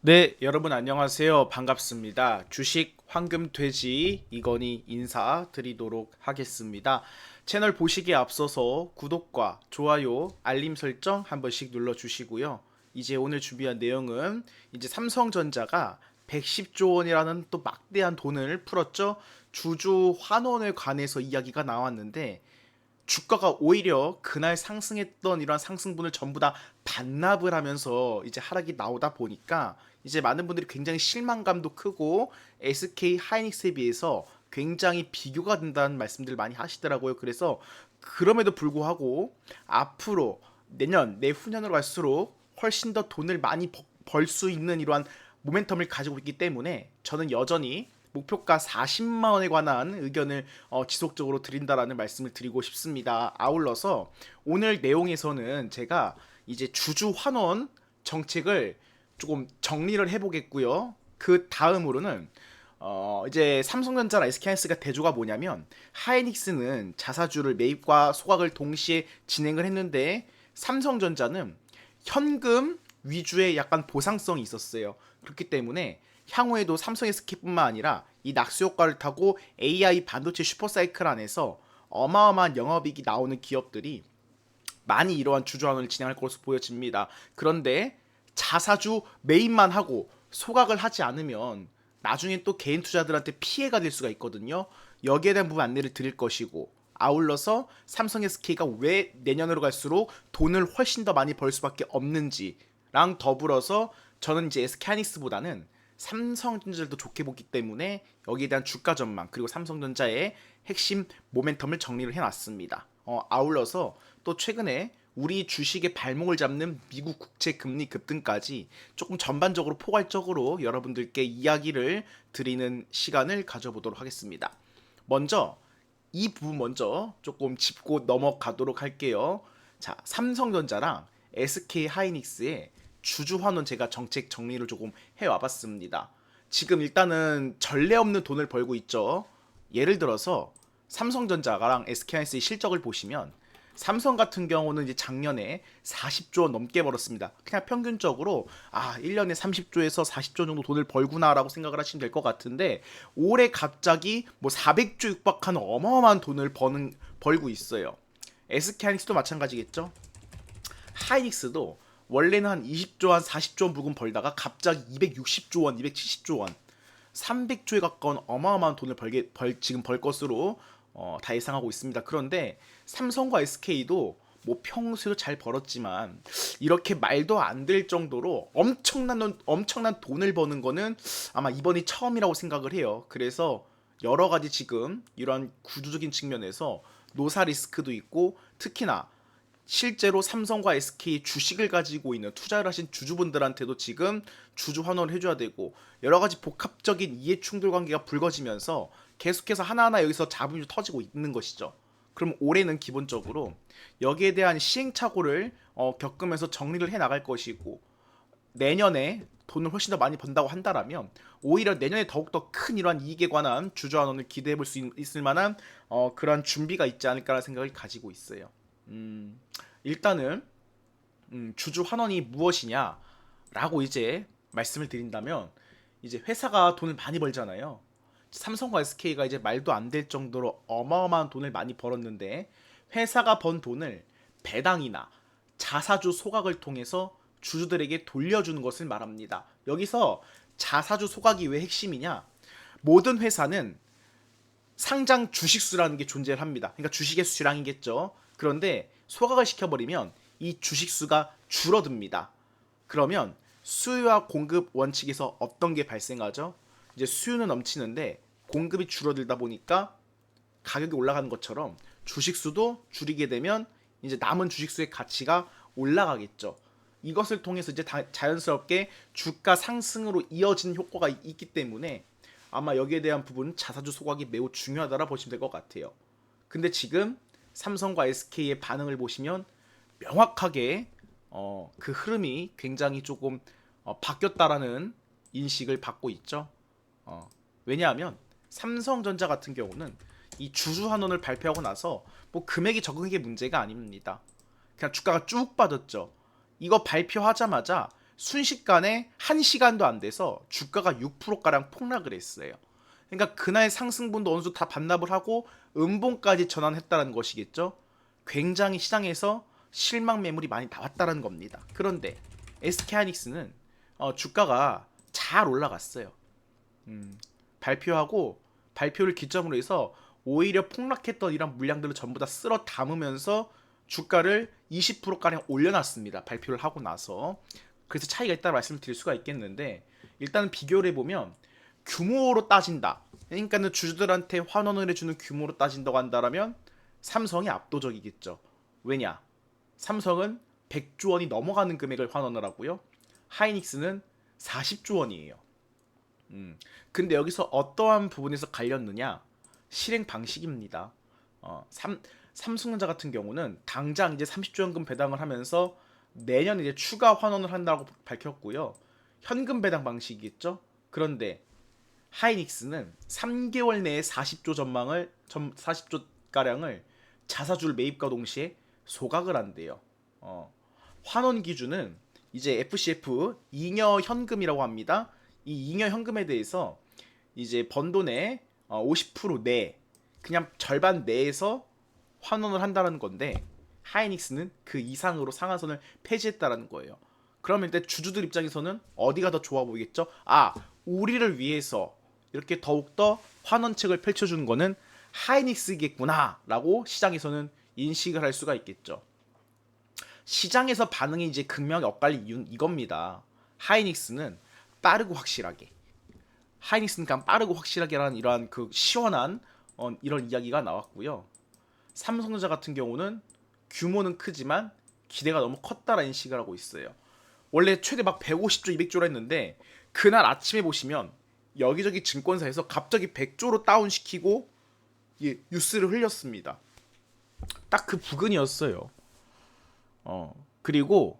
네, 여러분 안녕하세요. 반갑습니다. 주식 황금 돼지 이건희 인사드리도록 하겠습니다. 채널 보시기에 앞서서 구독과 좋아요, 알림 설정 한 번씩 눌러주시고요. 이제 오늘 준비한 내용은 이제 삼성전자가 110조 원이라는 또 막대한 돈을 풀었죠. 주주 환원에 관해서 이야기가 나왔는데 주가가 오히려 그날 상승했던 이런 상승분을 전부 다 반납을 하면서 이제 하락이 나오다 보니까 이제 많은 분들이 굉장히 실망감도 크고 SK 하이닉스에 비해서 굉장히 비교가 된다는 말씀들 많이 하시더라고요. 그래서 그럼에도 불구하고 앞으로 내년, 내후년으로 갈수록 훨씬 더 돈을 많이 벌 수 있는 이러한 모멘텀을 가지고 있기 때문에 저는 여전히 목표가 40만 원에 관한 의견을 지속적으로 드린다라는 말씀을 드리고 싶습니다. 아울러서 오늘 내용에서는 제가 이제 주주 환원 정책을 조금 정리를 해보겠고요. 그 다음으로는 이제 삼성전자나 SK하이닉스가 대조가 뭐냐면 하이닉스는 자사주를 매입과 소각을 동시에 진행을 했는데 삼성전자는 현금 위주의 약간 보상성이 있었어요. 그렇기 때문에 향후에도 삼성 SK뿐만 아니라 이 낙수 효과를 타고 AI 반도체 슈퍼사이클 안에서 어마어마한 영업이익이 나오는 기업들이 많이 이러한 주주환원을 진행할 것으로 보여집니다. 그런데 자사주 매입만 하고 소각을 하지 않으면 나중에 또 개인 투자들한테 피해가 될 수가 있거든요. 여기에 대한 부분 안내를 드릴 것이고 아울러서 삼성 SK가 왜 내년으로 갈수록 돈을 훨씬 더 많이 벌 수밖에 없는지랑 더불어서 저는 이제 SK하이닉스보다는 삼성전자를 더 좋게 보기 때문에 여기에 대한 주가 전망 그리고 삼성전자의 핵심 모멘텀을 정리를 해놨습니다. 아울러서 또 최근에 우리 주식의 발목을 잡는 미국 국채 금리 급등까지 조금 전반적으로 포괄적으로 여러분들께 이야기를 드리는 시간을 가져보도록 하겠습니다. 먼저 이 부분 먼저 조금 짚고 넘어가도록 할게요. 자, 삼성전자랑 SK 하이닉스의 주주 환원 제가 정책 정리를 조금 해와봤습니다. 지금 일단은 전례 없는 돈을 벌고 있죠. 예를 들어서 삼성전자랑 SK하이닉스의 실적을 보시면 삼성 같은 경우는 이제 작년에 40조 원 넘게 벌었습니다. 그냥 평균적으로 1년에 30조에서 40조 정도 돈을 벌구나라고 생각을 하시면 될 것 같은데 올해 갑자기 뭐 400조 육박하는 어마어마한 돈을 벌고 있어요. SK하이닉스도 마찬가지겠죠. 하이닉스도 원래는 한 20조 한 40조 원 부근 벌다가 갑자기 260조 원, 270조 원, 300조에 가까운 어마어마한 돈을 지금 벌 것으로 다 예상하고 있습니다. 그런데 삼성과 SK도 뭐 평소에도 잘 벌었지만 이렇게 말도 안 될 정도로 엄청난 돈을 버는 거는 아마 이번이 처음이라고 생각을 해요. 그래서 여러 가지 지금 이런 구조적인 측면에서 노사 리스크도 있고 특히나 실제로 삼성과 SK 주식을 가지고 있는 투자를 하신 주주분들한테도 지금 주주 환원을 해줘야 되고 여러 가지 복합적인 이해 충돌 관계가 불거지면서 계속해서 하나하나 여기서 잡음이 터지고 있는 것이죠. 그럼 올해는 기본적으로 여기에 대한 시행착오를 겪으면서 정리를 해 나갈 것이고 내년에 돈을 훨씬 더 많이 번다고 한다라면 오히려 내년에 더욱더 큰 이러한 이익에 관한 주주환원을 기대해 볼 수 있을 만한 그러한 준비가 있지 않을까라는 생각을 가지고 있어요. 일단은 주주 환원이 무엇이냐라고 이제 말씀을 드린다면 이제 회사가 돈을 많이 벌잖아요. 삼성과 SK가 이제 말도 안 될 정도로 어마어마한 돈을 많이 벌었는데 회사가 번 돈을 배당이나 자사주 소각을 통해서 주주들에게 돌려주는 것을 말합니다. 여기서 자사주 소각이 왜 핵심이냐? 모든 회사는 상장 주식수라는 게 존재를 합니다. 그러니까 주식의 수량이겠죠. 그런데 소각을 시켜버리면 이 주식수가 줄어듭니다. 그러면 수요와 공급 원칙에서 어떤 게 발생하죠? 이제 수요는 넘치는데 공급이 줄어들다 보니까 가격이 올라가는 것처럼 주식수도 줄이게 되면 이제 남은 주식수의 가치가 올라가겠죠. 이것을 통해서 이제 자연스럽게 주가 상승으로 이어지는 효과가 있기 때문에 아마 여기에 대한 부분 자사주 소각이 매우 중요하다라 보시면 될 것 같아요. 근데 지금 삼성과 SK의 반응을 보시면 명확하게 그 흐름이 굉장히 조금 바뀌었다라는 인식을 받고 있죠. 왜냐하면 삼성전자 같은 경우는 이 주주환원을 발표하고 나서 뭐 금액이 적은 게 문제가 아닙니다. 그냥 주가가 쭉 빠졌죠. 이거 발표하자마자 순식간에 1시간도 안 돼서 주가가 6%가량 폭락을 했어요. 그러니까 그날 상승분도 어느 정도 다 반납을 하고 음봉까지 전환했다는 것이겠죠. 굉장히 시장에서 실망 매물이 많이 나왔다는 겁니다. 그런데 SK하이닉스는 주가가 잘 올라갔어요. 발표하고 발표를 기점으로 해서 오히려 폭락했던 이런 물량들을 전부 다 쓸어 담으면서 주가를 20%가량 올려놨습니다. 발표를 하고 나서. 그래서 차이가 있다고 말씀드릴 수가 있겠는데, 일단 비교를 해보면 규모로 따진다. 그러니까는 주주들한테 환원을 해주는 규모로 따진다고 한다면 삼성이 압도적이겠죠. 왜냐? 삼성은 100조 원이 넘어가는 금액을 환원을 하고요. 하이닉스는 40조 원이에요. 근데 여기서 어떠한 부분에서 갈렸느냐? 실행 방식입니다. 삼성전자 같은 경우는 당장 이제 30조 현금 배당을 하면서 내년 이제 추가 환원을 한다고 밝혔고요. 현금 배당 방식이겠죠. 그런데 하이닉스는 3개월 내에 40조 가량을 자사주를 매입과 동시에 소각을 한대요. 환원 기준은 이제 FCF 잉여 현금이라고 합니다. 이 잉여 현금에 대해서 이제 번 돈의 50% 내, 그냥 절반 내에서 환원을 한다는 건데, 하이닉스는 그 이상으로 상한선을 폐지했다라는 거예요. 그러면 일단 주주들 입장에서는 어디가 더 좋아 보이겠죠? 우리를 위해서 이렇게 더욱더 환원책을 펼쳐주는 거는 하이닉스겠구나 라고 시장에서는 인식을 할 수가 있겠죠. 시장에서 반응이 이제 극명히 엇갈린 이유는 이겁니다. 하이닉스는 빠르고 확실하게, 하이닉스는 그냥 빠르고 확실하게라는 이러한 그 시원한 이런 이야기가 나왔고요. 삼성전자 같은 경우는 규모는 크지만 기대가 너무 컸다라는 인식을 하고 있어요. 원래 최대 막 150조, 200조라 했는데 그날 아침에 보시면 여기저기 증권사에서 갑자기 100조로 다운시키고 뉴스를 흘렸습니다. 딱 그 부근이었어요. 그리고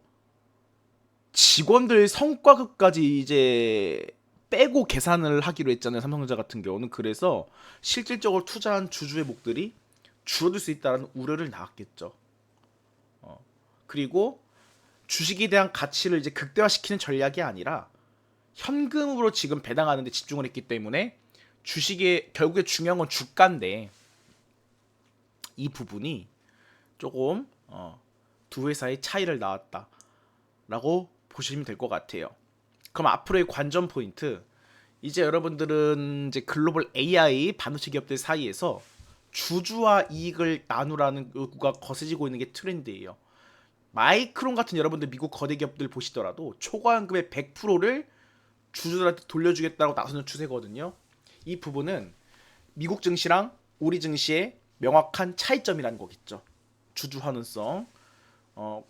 직원들 성과급까지 이제 빼고 계산을 하기로 했잖아요. 삼성전자 같은 경우는. 그래서 실질적으로 투자한 주주의 목들이 줄어들 수 있다는 우려를 낳았겠죠. 그리고 주식에 대한 가치를 이제 극대화시키는 전략이 아니라 현금으로 지금 배당하는 데 집중을 했기 때문에 주식의 결국에 중요한 건 주가인데, 이 부분이 조금 두 회사의 차이를 낳았다라고 보시면 될 것 같아요. 그럼 앞으로의 관전 포인트, 이제 여러분들은 이제 글로벌 AI 반도체 기업들 사이에서 주주와 이익을 나누라는 요구가 거세지고 있는 게 트렌드예요. 마이크론 같은 여러분들 미국 거대 기업들 보시더라도 초과연금의 100%를 주주들한테 돌려주겠다고 나서는 추세거든요. 이 부분은 미국 증시랑 우리 증시의 명확한 차이점이라는 거겠죠. 주주 환원성.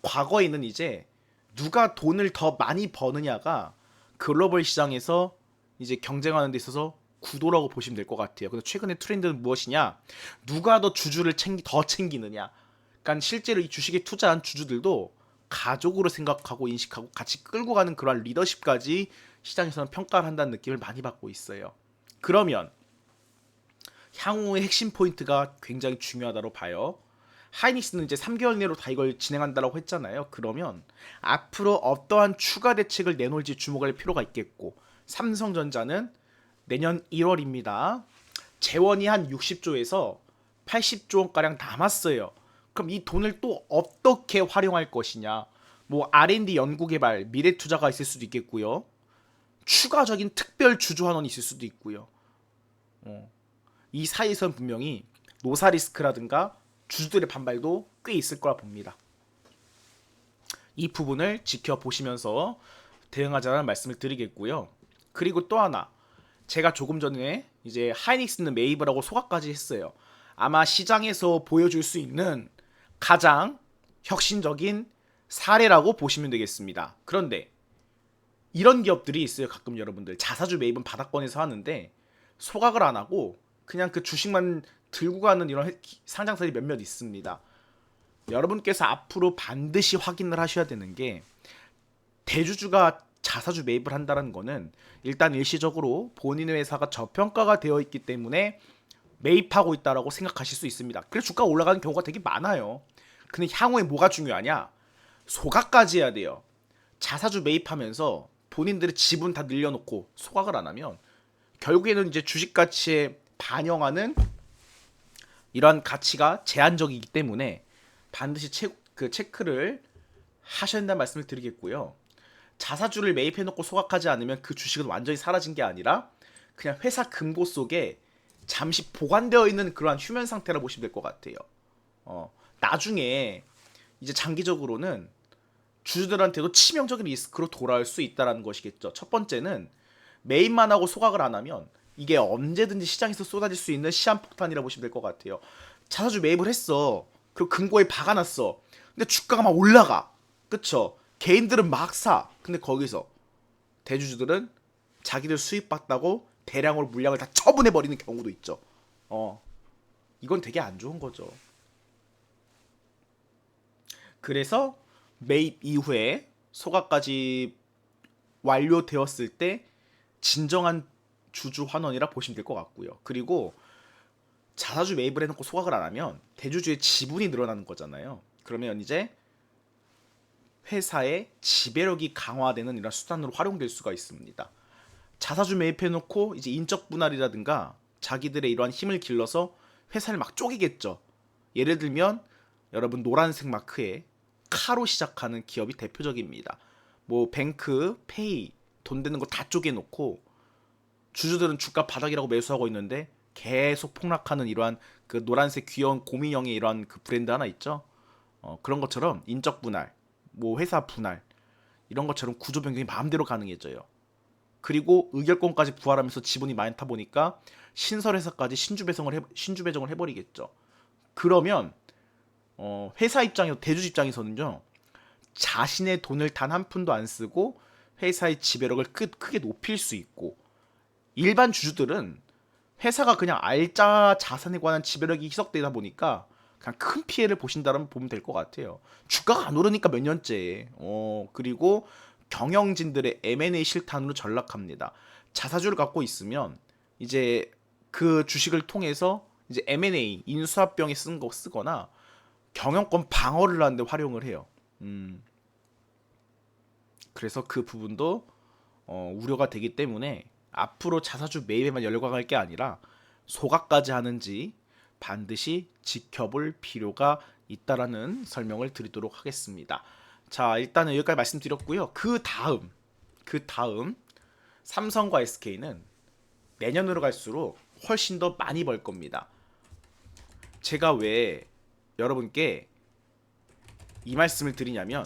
과거에는 이제 누가 돈을 더 많이 버느냐가 글로벌 시장에서 이제 경쟁하는 데 있어서 구도라고 보시면 될 것 같아요. 근데 최근의 트렌드는 무엇이냐? 누가 더 주주를 더 챙기느냐? 그러니까 실제로 이 주식에 투자한 주주들도 가족으로 생각하고 인식하고 같이 끌고 가는 그러한 리더십까지 시장에서는 평가를 한다는 느낌을 많이 받고 있어요. 그러면 향후의 핵심 포인트가 굉장히 중요하다고 봐요. 하이닉스는 이제 3개월 내로 다 이걸 진행한다고 했잖아요. 그러면 앞으로 어떠한 추가 대책을 내놓을지 주목할 필요가 있겠고, 삼성전자는 내년 1월입니다. 재원이 한 60조에서 80조 원가량 남았어요. 그럼 이 돈을 또 어떻게 활용할 것이냐? 뭐 R&D 연구개발, 미래 투자가 있을 수도 있겠고요. 추가적인 특별 주주 환원이 있을 수도 있고요. 이 사이에선 분명히 노사 리스크라든가 주주들의 반발도 꽤 있을 거라 봅니다. 이 부분을 지켜보시면서 대응하자는 말씀을 드리겠고요. 그리고 또 하나, 제가 조금 전에 이제 하이닉스는 매입을 하고 소각까지 했어요. 아마 시장에서 보여줄 수 있는 가장 혁신적인 사례라고 보시면 되겠습니다. 그런데 이런 기업들이 있어요. 가끔 여러분들 자사주 매입은 바닥권에서 하는데 소각을 안 하고 그냥 그 주식만 들고 가는 이런 상장사들이 몇몇 있습니다. 여러분께서 앞으로 반드시 확인을 하셔야 되는 게, 대주주가 자사주 매입을 한다는 거는 일단 일시적으로 본인의 회사가 저평가가 되어 있기 때문에 매입하고 있다라고 생각하실 수 있습니다. 그래서 주가가 올라가는 경우가 되게 많아요. 근데 향후에 뭐가 중요하냐? 소각까지 해야 돼요. 자사주 매입하면서 본인들의 지분 다 늘려놓고 소각을 안 하면 결국에는 이제 주식 가치에 반영하는 이러한 가치가 제한적이기 때문에 반드시 체크를 하셔야 된다는 말씀을 드리겠고요. 자사주를 매입해놓고 소각하지 않으면 그 주식은 완전히 사라진 게 아니라 그냥 회사 금고 속에 잠시 보관되어 있는 그러한 휴면 상태라 보시면 될 것 같아요. 나중에 이제 장기적으로는 주주들한테도 치명적인 리스크로 돌아올 수 있다는 것이겠죠. 첫 번째는 매입만 하고 소각을 안 하면 이게 언제든지 시장에서 쏟아질 수 있는 시한폭탄이라 보시면 될 것 같아요. 자사주 매입을 했어. 그리고 금고에 박아놨어. 근데 주가가 막 올라가. 그쵸? 개인들은 막 사. 근데 거기서 대주주들은 자기들 수입 받다고 대량으로 물량을 다 처분해버리는 경우도 있죠. 이건 되게 안 좋은 거죠. 그래서 매입 이후에 소각까지 완료되었을 때 진정한 주주 환원이라 보시면 될 것 같고요. 그리고 자사주 매입을 해놓고 소각을 안 하면 대주주의 지분이 늘어나는 거잖아요. 그러면 이제 회사의 지배력이 강화되는 이런 수단으로 활용될 수가 있습니다. 자사주 매입해놓고 이제 인적 분할이라든가 자기들의 이러한 힘을 길러서 회사를 막 쪼개겠죠. 예를 들면 여러분 노란색 마크에 카로 시작하는 기업이 대표적입니다. 뭐 뱅크, 페이, 돈 되는 거 다 쪼개놓고 주주들은 주가 바닥이라고 매수하고 있는데 계속 폭락하는 이러한 그 노란색 귀여운 곰인형의 이러한 그 브랜드 하나 있죠. 그런 것처럼 인적 분할, 뭐 회사 분할 이런 것처럼 구조 변경이 마음대로 가능해져요. 그리고 의결권까지 부활하면서 지분이 많다 보니까 신설 회사까지 신주 배정을 해버리겠죠. 그러면 회사 입장에서 대주주 입장에서는요. 자신의 돈을 단 한 푼도 안 쓰고 회사의 지배력을 크게 높일 수 있고 일반 주주들은 회사가 그냥 알짜 자산에 관한 지배력이 희석되다 보니까 그냥 큰 피해를 보신다면 보면 될 것 같아요. 주가가 안 오르니까 몇 년째. 그리고 경영진들의 M&A 실탄으로 전락합니다. 자사주를 갖고 있으면 이제 그 주식을 통해서 이제 M&A 인수합병에 쓰거나 경영권 방어를 하는데 활용을 해요. 그래서 그 부분도 우려가 되기 때문에 앞으로 자사주 매입에만 열광할 게 아니라 소각까지 하는지 반드시 지켜볼 필요가 있다라는 설명을 드리도록 하겠습니다. 자, 일단은 여기까지 말씀드렸고요. 그 다음 삼성과 SK는 내년으로 갈수록 훨씬 더 많이 벌 겁니다. 제가 왜 여러분께 이 말씀을 드리냐면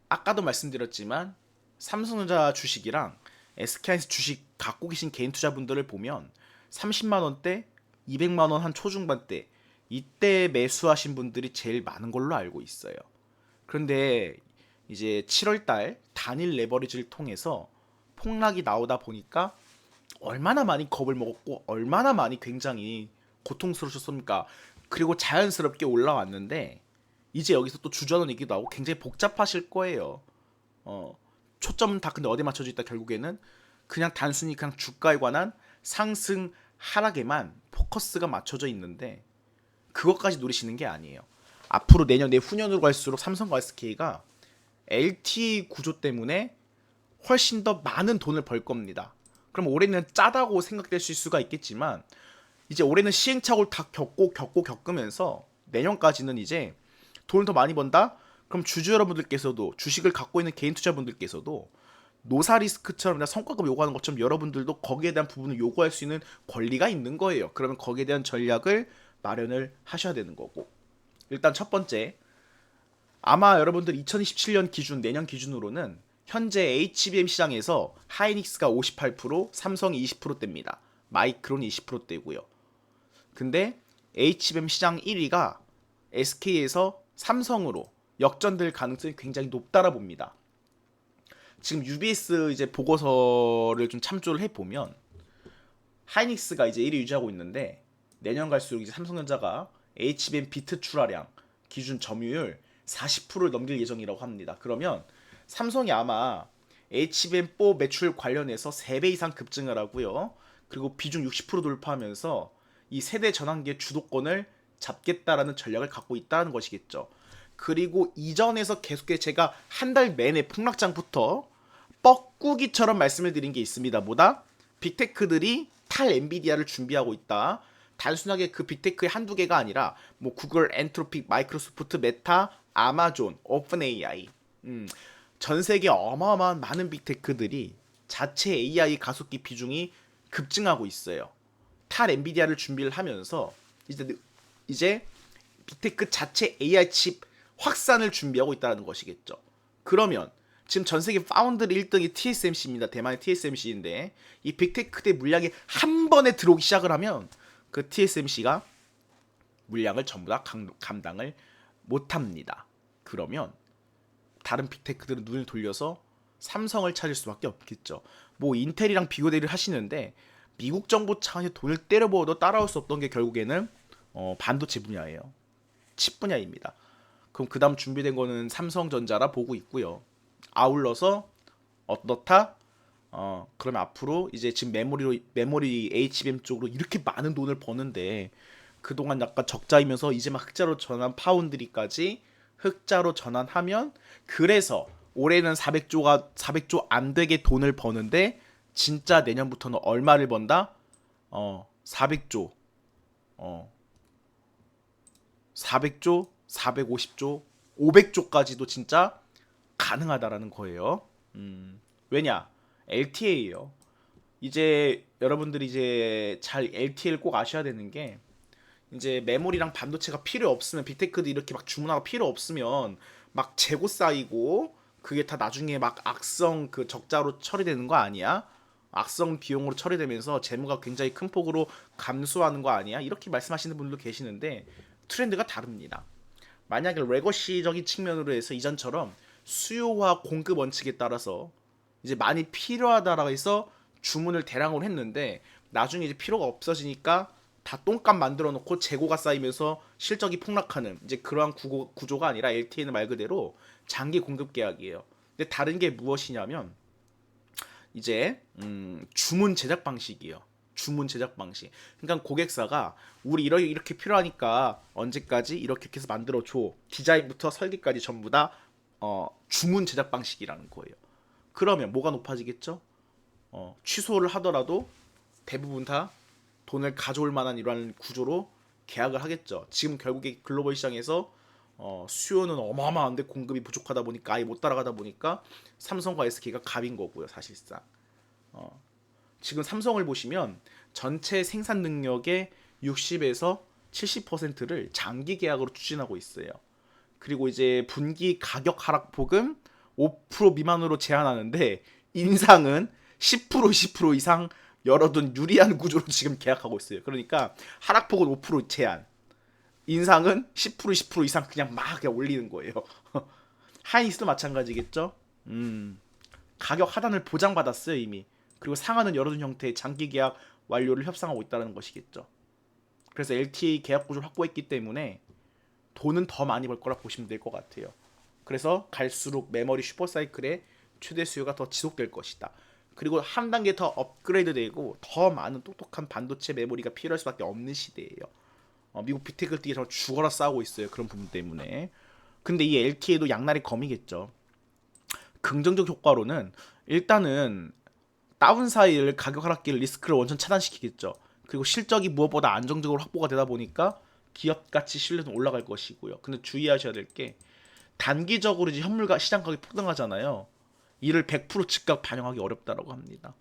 아까도 말씀드렸지만 삼성전자 주식이랑 SK하이닉스 주식 갖고 계신 개인 투자분들을 보면 30만 원대, 200만 원 한 초중반대 이때 매수하신 분들이 제일 많은 걸로 알고 있어요. 그런데 이제 7월달 단일 레버리지를 통해서 폭락이 나오다 보니까 얼마나 많이 겁을 먹었고 얼마나 많이 굉장히 고통스러우셨습니까? 그리고 자연스럽게 올라왔는데 이제 여기서 또 주저하는 얘기도 하고 굉장히 복잡하실 거예요. 초점은 다 근데 어디에 맞춰져 있다 결국에는 그냥 단순히 그냥 주가에 관한 상승 하락에만 포커스가 맞춰져 있는데 그것까지 노리시는 게 아니에요. 앞으로 내년 내후년으로 갈수록 삼성과 SK가 LTE 구조 때문에 훨씬 더 많은 돈을 벌 겁니다. 그럼 올해는 짜다고 생각되실 수가 있겠지만 이제 올해는 시행착오를 다 겪으면서 내년까지는 이제 돈을 더 많이 번다? 그럼 주주 여러분들께서도 주식을 갖고 있는 개인 투자분들께서도 노사 리스크처럼 성과급 요구하는 것처럼 여러분들도 거기에 대한 부분을 요구할 수 있는 권리가 있는 거예요. 그러면 거기에 대한 전략을 마련을 하셔야 되는 거고 일단 첫 번째 아마 여러분들 2027년 기준 내년 기준으로는 현재 HBM 시장에서 하이닉스가 58%, 삼성이 20%대입니다. 마이크론 20%대고요. 근데 HBM 시장 1위가 SK에서 삼성으로 역전될 가능성이 굉장히 높다라 봅니다. 지금 UBS 이제 보고서를 좀 참조를 해보면 하이닉스가 이제 1위 유지하고 있는데 내년 갈수록 이제 삼성전자가 HBM 비트 출하량 기준 점유율 40%를 넘길 예정이라고 합니다. 그러면 삼성이 아마 HBM4 매출 관련해서 3배 이상 급증을 하고요. 그리고 비중 60% 돌파하면서 이 세대 전환기의 주도권을 잡겠다라는 전략을 갖고 있다는 것이겠죠. 그리고 이전에서 계속해서 제가 한 달 내내 폭락장부터 뻐꾸기처럼 말씀을 드린 게 있습니다. 뭐다? 빅테크들이 탈 엔비디아를 준비하고 있다. 단순하게 그 빅테크의 한두 개가 아니라 뭐 구글, 엔트로픽, 마이크로소프트, 메타, 아마존, 오픈 AI 전 세계 어마어마한 많은 빅테크들이 자체 AI 가속기 비중이 급증하고 있어요. 탈 엔비디아를 준비를 하면서 이제 빅테크 자체 AI 칩 확산을 준비하고 있다는 것이겠죠. 그러면 지금 전 세계 파운드리 1등이 TSMC입니다. 대만의 TSMC인데 이 빅테크의 물량이 한 번에 들어오기 시작을 하면 그 TSMC가 물량을 전부 다 감당을 못합니다. 그러면 다른 빅테크들은 눈을 돌려서 삼성을 찾을 수밖에 없겠죠. 뭐 인텔이랑 비교대를 하시는데 미국 정부 차원에서 돈을 때려부어도 따라올 수 없던 게 결국에는 반도체 분야예요. 칩 분야입니다. 그럼 그 다음 준비된 거는 삼성전자라 보고 있고요. 아울러서 어떻다? 그러면 앞으로 이제 지금 메모리 HBM 쪽으로 이렇게 많은 돈을 버는데 그동안 약간 적자이면서 이제 막 흑자로 전환 파운드리까지 흑자로 전환하면 그래서 올해는 400조 안 되게 돈을 버는데 진짜 내년부터는 얼마를 번다? 400조. 400조, 450조, 500조까지도 진짜 가능하다라는 거예요. 왜냐? LTA예요. 이제 여러분들이 이제 잘 LTA를 꼭 아셔야 되는 게 이제 메모리랑 반도체가 필요 없으면 빅테크도 이렇게 막 주문하고 필요 없으면 막 재고 쌓이고 그게 다 나중에 막 악성 그 적자로 처리되는 거 아니야? 악성 비용으로 처리되면서 재무가 굉장히 큰 폭으로 감소하는 거 아니야? 이렇게 말씀하시는 분들도 계시는데 트렌드가 다릅니다. 만약에 레거시적인 측면으로 해서 이전처럼 수요와 공급 원칙에 따라서 이제 많이 필요하다라고 해서 주문을 대량으로 했는데 나중에 이제 필요가 없어지니까 다 똥값 만들어 놓고 재고가 쌓이면서 실적이 폭락하는 이제 그러한 구조가 아니라 LTA는 말 그대로 장기 공급 계약이에요. 근데 다른 게 무엇이냐면 이제 주문 제작 방식이에요. 주문 제작 방식. 그러니까 고객사가 우리 이렇게 필요하니까 언제까지 이렇게 해서 만들어 줘. 디자인부터 설계까지 전부 다 주문 제작 방식이라는 거예요. 그러면 뭐가 높아지겠죠? 취소를 하더라도 대부분 다 돈을 가져올 만한 이러한 구조로 계약을 하겠죠. 지금 결국에 글로벌 시장에서 수요는 어마어마한데 공급이 부족하다 보니까 아예 못 따라가다 보니까 삼성과 SK가 갑인 거고요, 사실상. 지금 삼성을 보시면 전체 생산 능력의 60에서 70%를 장기 계약으로 추진하고 있어요. 그리고 이제 분기 가격 하락폭은 5% 미만으로 제한하는데 인상은 10% 이상 열어둔 유리한 구조로 지금 계약하고 있어요. 그러니까 하락폭은 5% 제한, 인상은 10% 이상 그냥 올리는 거예요. 하이닉스도 마찬가지겠죠. 가격 하단을 보장받았어요 이미. 그리고 상한은 열어둔 형태의 장기 계약 완료를 협상하고 있다는 것이겠죠. 그래서 LTA 계약 구조를 확보했기 때문에 돈은 더 많이 벌 거라 보시면 될 것 같아요. 그래서 갈수록 메모리 슈퍼사이클의 최대 수요가 더 지속될 것이다. 그리고 한 단계 더 업그레이드되고 더 많은 똑똑한 반도체 메모리가 필요할 수밖에 없는 시대예요. 미국 빅테크들이 정말 죽어라 싸우고 있어요. 그런 부분 때문에. 근데 이 LTA도 양날의 검이겠죠. 긍정적 효과로는 일단은 다운사이드 가격 하락기를 리스크를 완전 차단시키겠죠. 그리고 실적이 무엇보다 안정적으로 확보가 되다 보니까 기업 가치 신뢰도 올라갈 것이고요. 근데 주의하셔야 될 게 단기적으로 이제 현물가 시장 가격이 폭등하잖아요. 이를 100% 즉각 반영하기 어렵다라고 합니다.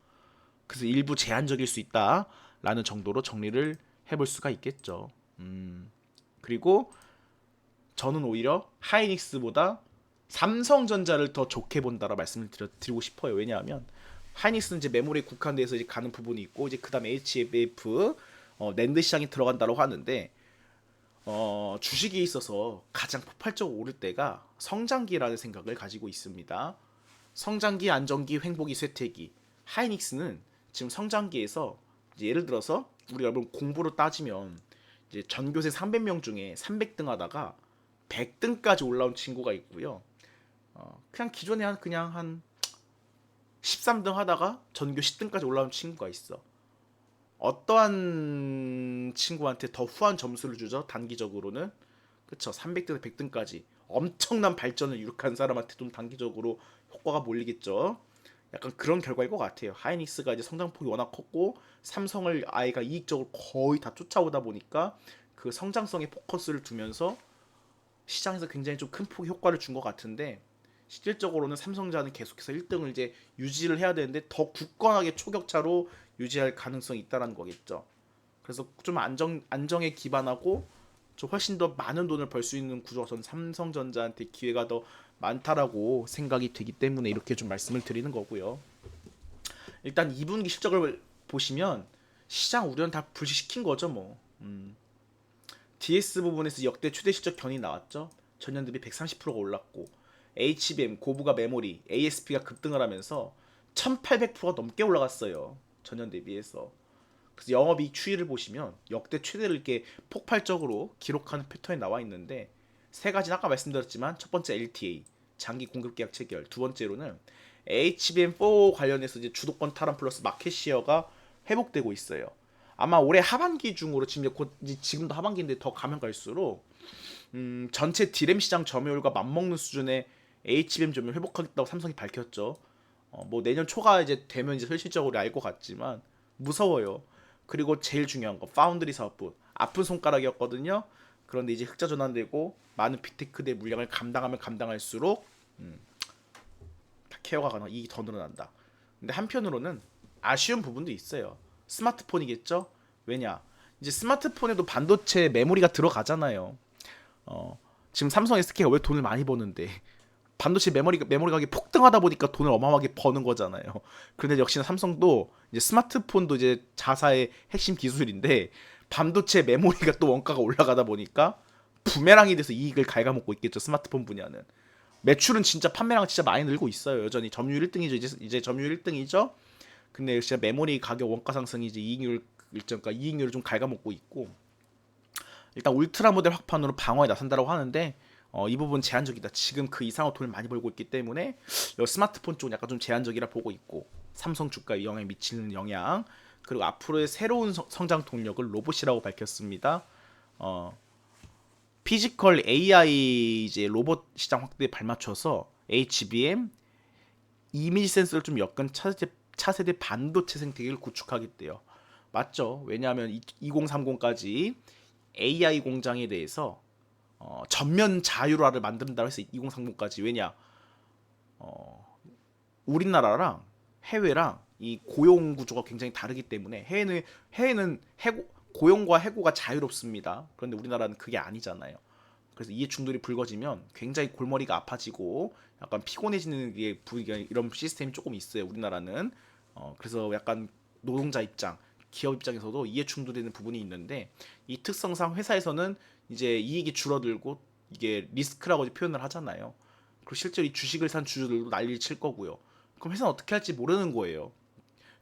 그래서 일부 제한적일 수 있다라는 정도로 정리를 해볼 수가 있겠죠. 그리고 저는 오히려 하이닉스보다 삼성전자를 더 좋게 본다라 말씀을 드리고 싶어요. 왜냐하면 하이닉스는 이제 메모리에 국한돼서 이제 가는 부분이 있고 이제 그다음에 HFF 낸드 시장이 들어간다고 하는데 주식에 있어서 가장 폭발적으로 오를 때가 성장기라는 생각을 가지고 있습니다. 성장기, 안정기, 횡보기, 쇠퇴기. 하이닉스는 지금 성장기에서 이제 예를 들어서 우리가 여러분 공부로 따지면 이제 전교생 300명 중에 300등 하다가 100등까지 올라온 친구가 있고요. 그냥 기존에 한 13등 하다가 전교 10등까지 올라온 친구가 있어. 어떠한 친구한테 더 후한 점수를 주죠? 단기적으로는 그쵸. 300등에서 100등까지 엄청난 발전을 이룩한 사람한테 좀 단기적으로 효과가 몰리겠죠. 약간 그런 결과일 것 같아요. 하이닉스가 이제 성장폭이 워낙 컸고 삼성을 아이가 이익적으로 거의 다 쫓아오다 보니까 그 성장성에 포커스를 두면서 시장에서 굉장히 좀 큰 폭의 효과를 준 것 같은데, 실질적으로는 삼성전자는 계속해서 1등을 이제 유지를 해야 되는데 더 굳건하게 초격차로 유지할 가능성이 있다는 거겠죠. 그래서 좀 안정에 기반하고 좀 훨씬 더 많은 돈을 벌 수 있는 구조가 전 삼성전자한테 기회가 더 많다라고 생각이 되기 때문에 이렇게 좀 말씀을 드리는 거고요. 일단 2분기 실적을 보시면 시장 우려는 다 불식시킨 거죠 뭐. DS 부분에서 역대 최대 실적 견이 나왔죠. 전년 대비 130%가 올랐고 HBM 고부가 메모리 ASP가 급등을 하면서 1800%가 넘게 올라갔어요. 전년 대비해서. 그래서 영업이익 추이를 보시면 역대 최대를 이렇게 폭발적으로 기록하는 패턴이 나와 있는데, 세 가지는 아까 말씀드렸지만 첫 번째 LTA 장기 공급 계약 체결, 두 번째로는 HBM4 관련해서 이제 주도권 탈환 플러스 마켓시어가 회복되고 있어요. 아마 올해 하반기 중으로 이제 지금도 하반기인데 더 가면 갈수록 전체 디램 시장 점유율과 맞먹는 수준의 HBM 점유율 회복하겠다고 삼성이 밝혔죠. 뭐 내년 초가 이제 되면 이제 현실적으로 알 것 같지만 무서워요. 그리고 제일 중요한 거 파운드리 사업부 아픈 손가락이었거든요. 그런데 이제 흑자 전환되고 많은 빅테크의 물량을 감당하면 감당할수록 케어가 가능, 이익이 더 늘어난다. 근데 한편으로는 아쉬운 부분도 있어요. 스마트폰이겠죠? 왜냐? 이제 스마트폰에도 반도체 메모리가 들어가잖아요. 지금 삼성 SK가 왜 돈을 많이 버는데 반도체 메모리 가격이 폭등하다 보니까 돈을 어마어마하게 버는 거잖아요. 그런데 역시나 삼성도 이제 스마트폰도 이제 자사의 핵심 기술인데 반도체 메모리가 또 원가가 올라가다 보니까 부메랑이 돼서 이익을 갉아먹고 있겠죠. 스마트폰 분야는. 매출은 진짜 판매량 진짜 많이 늘고 있어요. 여전히 점유율 1등이죠. 이제 점유율 1등이죠. 근데 진짜 메모리 가격 원가 상승이 이제 이익률 일정가 이익률을 좀 갉아먹고 있고, 일단 울트라 모델 확판으로 방어에 나선다라고 하는데 이 부분 제한적이다. 지금 그 이상으로 돈을 많이 벌고 있기 때문에 스마트폰 쪽은 약간 좀 제한적이라 보고 있고, 삼성 주가에 영향 미치는 영향, 그리고 앞으로의 새로운 성장 동력을 로봇이라고 밝혔습니다. 피지컬 AI 이제 로봇 시장 확대에 발맞춰서 HBM 이미지 센서를 좀 엮은 차세대 반도체 생태계를 구축하겠대요. 맞죠? 왜냐하면 2030까지 AI 공장에 대해서 전면 자율화를 만든다고 해서 2030까지. 왜냐? 우리나라랑 해외랑 이 고용 구조가 굉장히 다르기 때문에 해외는 고용과 해고가 자유롭습니다. 그런데 우리나라는 그게 아니잖아요. 그래서 이해 충돌이 불거지면 굉장히 골머리가 아파지고 약간 피곤해지는 게 이런 시스템이 조금 있어요. 우리나라는. 그래서 약간 노동자 입장, 기업 입장에서도 이해 충돌되는 부분이 있는데, 이 특성상 회사에서는 이제 이익이 줄어들고 이게 리스크라고 표현을 하잖아요. 그리고 실제로 이 주식을 산 주주들도 난리를 칠 거고요. 그럼 회사는 어떻게 할지 모르는 거예요.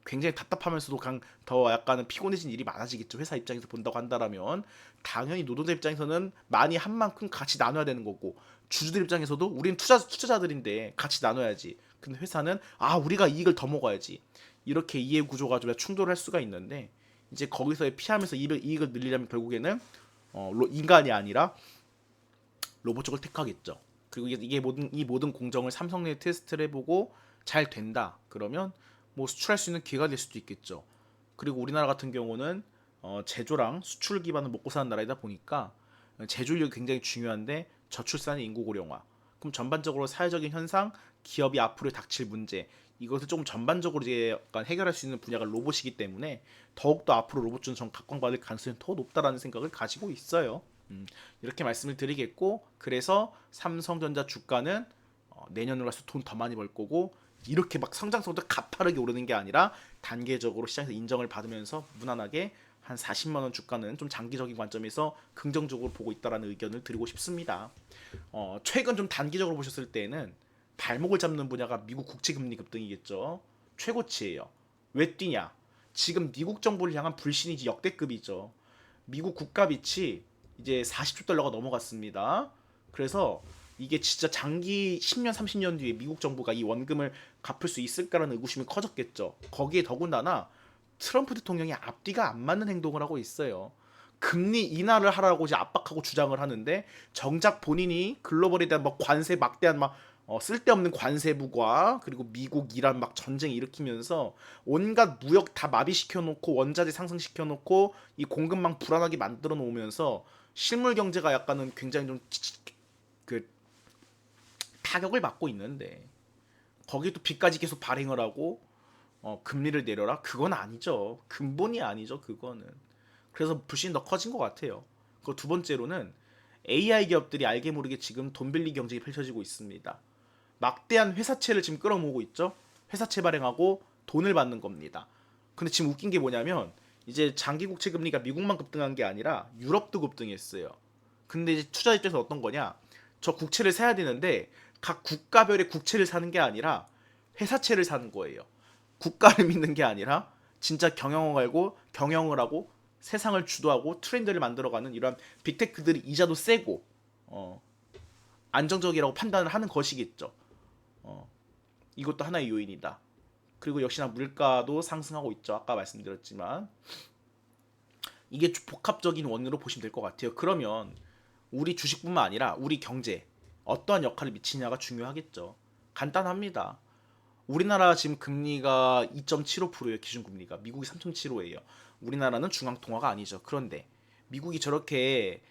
굉장히 답답하면서도 더 약간은 피곤해진 일이 많아지겠죠. 회사 입장에서 본다고 한다라면 당연히 노동자 입장에서는 많이 한 만큼 같이 나눠야 되는 거고, 주주들 입장에서도 우리는 투자자들인데 같이 나눠야지. 근데 회사는 우리가 이익을 더 먹어야지. 이렇게 이해 구조가 좀 충돌할 수가 있는데, 이제 거기서 피하면서 이익을 늘리려면 결국에는 인간이 아니라 로봇 쪽을 택하겠죠. 그리고 이 모든 공정을 삼성 내 테스트를 해보고 잘 된다. 그러면 뭐 수출할 수 있는 기회가 될 수도 있겠죠. 그리고 우리나라 같은 경우는 제조랑 수출 기반을 먹고 사는 나라이다 보니까 제조력이 굉장히 중요한데 저출산의 인구 고령화. 그럼 전반적으로 사회적인 현상, 기업이 앞으로 닥칠 문제, 이것을 조금 전반적으로 이제 약간 해결할 수 있는 분야가 로봇이기 때문에 더욱더 앞으로 로봇 전 각광받을 가능성이 더 높다라는 생각을 가지고 있어요. 이렇게 말씀을 드리겠고, 그래서 삼성전자 주가는 내년으로 가서 돈 더 많이 벌 거고, 이렇게 막 성장성도 가파르게 오르는 게 아니라 단계적으로 시장에서 인정을 받으면서 무난하게 한 40만 원 주가는 좀 장기적인 관점에서 긍정적으로 보고 있다라는 의견을 드리고 싶습니다. 최근 좀 단기적으로 보셨을 때는 발목을 잡는 분야가 미국 국채 금리 급등이겠죠. 최고치예요. 왜 뛰냐? 지금 미국 정부를 향한 불신이 역대급이죠. 미국 국가 빛이 이제 40조 달러가 넘어갔습니다. 그래서 이게 진짜 장기 10년, 30년 뒤에 미국 정부가 이 원금을 갚을 수 있을까라는 의구심이 커졌겠죠. 거기에 더군다나 트럼프 대통령이 앞뒤가 안 맞는 행동을 하고 있어요. 금리 인하를 하라고 이제 압박하고 주장을 하는데 정작 본인이 글로벌에 대한 막 관세 막대한 막 쓸데없는 관세부과 그리고 미국 이란 막 전쟁 일으키면서 온갖 무역 다 마비시켜 놓고 원자재 상승시켜 놓고 이 공급망 불안하게 만들어 놓으면서 실물 경제가 약간은 굉장히 좀 그 타격을 받고 있는데 거기에 또 빚까지 계속 발행을 하고 금리를 내려라? 그건 아니죠. 근본이 아니죠. 그거는. 그래서 불신이 더 커진 것 같아요. 그 두 번째로는 AI 기업들이 알게 모르게 지금 돈 빌리 경쟁이 펼쳐지고 있습니다. 막대한 회사채를 지금 끌어모으고 있죠. 회사채 발행하고 돈을 받는 겁니다. 근데 지금 웃긴 게 뭐냐면 이제 장기 국채 금리가 미국만 급등한 게 아니라 유럽도 급등했어요. 근데 이제 투자 입장에서 어떤 거냐? 저 국채를 사야 되는데 각 국가별의 국채를 사는 게 아니라 회사채를 사는 거예요. 국가를 믿는 게 아니라 진짜 경영을 하고 세상을 주도하고 트렌드를 만들어가는 이러한 빅테크들이 이자도 세고 어, 안정적이라고 판단을 하는 것이겠죠. 이것도 하나의 요인이다. 그리고 역시나 물가도 상승하고 있죠. 아까 말씀드렸지만 이게 복합적인 원인으로 보시면 될 것 같아요. 그러면 우리 주식뿐만 아니라 우리 경제 어떠한 역할을 미치냐가 중요하겠죠. 간단합니다. 우리나라 지금 금리가 2.75%예요. 기준금리가. 미국이 3.75예요. 우리나라는 중앙통화가 아니죠. 그런데 미국이 저렇게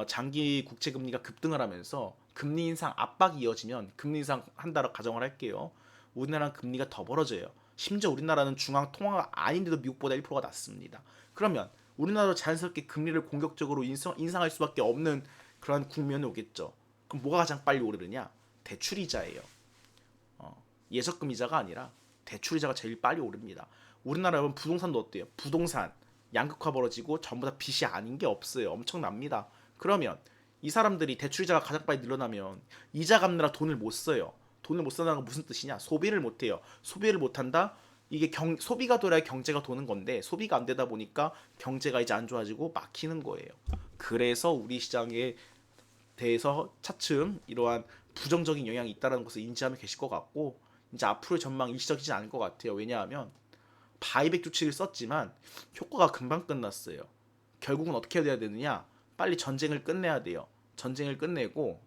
장기 국채 금리가 급등을 하면서 금리 인상 압박이 이어지면 금리 인상 한다고 가정을 할게요. 우리나라는 금리가 더 벌어져요. 심지어 우리나라는 중앙통화가 아닌데도 미국보다 1%가 낮습니다. 그러면 우리나라도 자연스럽게 금리를 공격적으로 인상할 수밖에 없는 그런 국면이 오겠죠. 그럼 뭐가 가장 빨리 오르느냐? 대출이자예요. 예적금 이자가 아니라 대출 이자가 제일 빨리 오릅니다. 우리나라 여러분 부동산도 어때요? 부동산 양극화 벌어지고 전부 다 빚이 아닌 게 없어요. 엄청납니다. 그러면 이 사람들이 대출 이자가 가장 빨리 늘어나면 이자 갚느라 돈을 못 써요. 돈을 못 써나는 건 무슨 뜻이냐? 소비를 못 해요. 소비를 못 한다? 이게 소비가 돌아야 경제가 도는 건데 소비가 안 되다 보니까 경제가 이제 안 좋아지고 막히는 거예요. 그래서 우리 시장에 대해서 차츰 이러한 부정적인 영향이 있다는 것을 인지하면 계실 것 같고 이제 앞으로의 전망 일시적이지 않을 것 같아요. 왜냐하면 바이백 조치를 썼지만 효과가 금방 끝났어요. 결국은 어떻게 해야 되느냐? 빨리 전쟁을 끝내야 돼요. 전쟁을 끝내고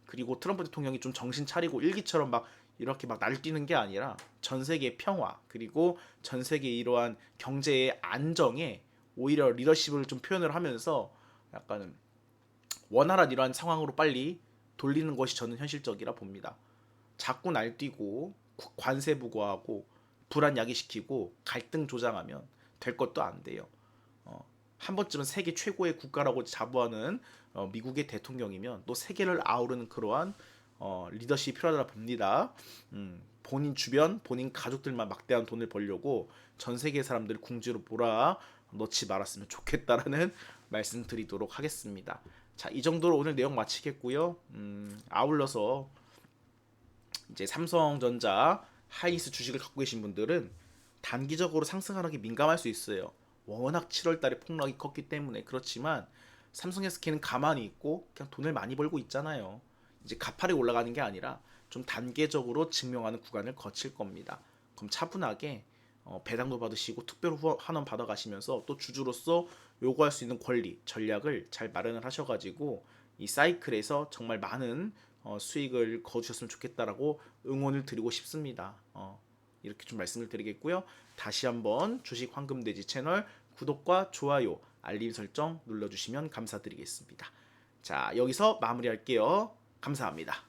그리고 트럼프 대통령이 좀 정신 차리고 일기처럼 막 이렇게 막 날뛰는 게 아니라 전 세계 평화 그리고 전 세계 이러한 경제의 안정에 오히려 리더십을 좀 표현을 하면서 약간은 원활한 이러한 상황으로 빨리 돌리는 것이 저는 현실적이라 봅니다. 자꾸 날뛰고 관세 부과하고 불안 야기시키고 갈등 조장하면 될 것도 안 돼요. 한 번쯤은 세계 최고의 국가라고 자부하는 미국의 대통령이면 또 세계를 아우르는 그러한 리더십이 필요하다 봅니다. 본인 주변, 본인 가족들만 막대한 돈을 벌려고 전 세계 사람들 궁지로 몰아 넣지 말았으면 좋겠다라는 말씀드리도록 하겠습니다. 자, 이 정도로 오늘 내용 마치겠고요. 아울러서 이제 삼성전자, 하이닉스 주식을 갖고 계신 분들은 단기적으로 상승하는 게 민감할 수 있어요. 워낙 7월 달에 폭락이 컸기 때문에 그렇지만 삼성SK는 가만히 있고 그냥 돈을 많이 벌고 있잖아요. 이제 가파르게 올라가는 게 아니라 좀 단계적으로 증명하는 구간을 거칠 겁니다. 그럼 차분하게 배당도 받으시고 특별 환원 받아가시면서 또 주주로서 요구할 수 있는 권리, 전략을 잘 마련을 하셔가지고 이 사이클에서 정말 많은 수익을 거두셨으면 좋겠다라고 응원을 드리고 싶습니다. 이렇게 좀 말씀을 드리겠고요. 다시 한번 주식 황금돼지 채널 구독과 좋아요, 알림 설정 눌러주시면 감사드리겠습니다. 자, 여기서 마무리할게요. 감사합니다.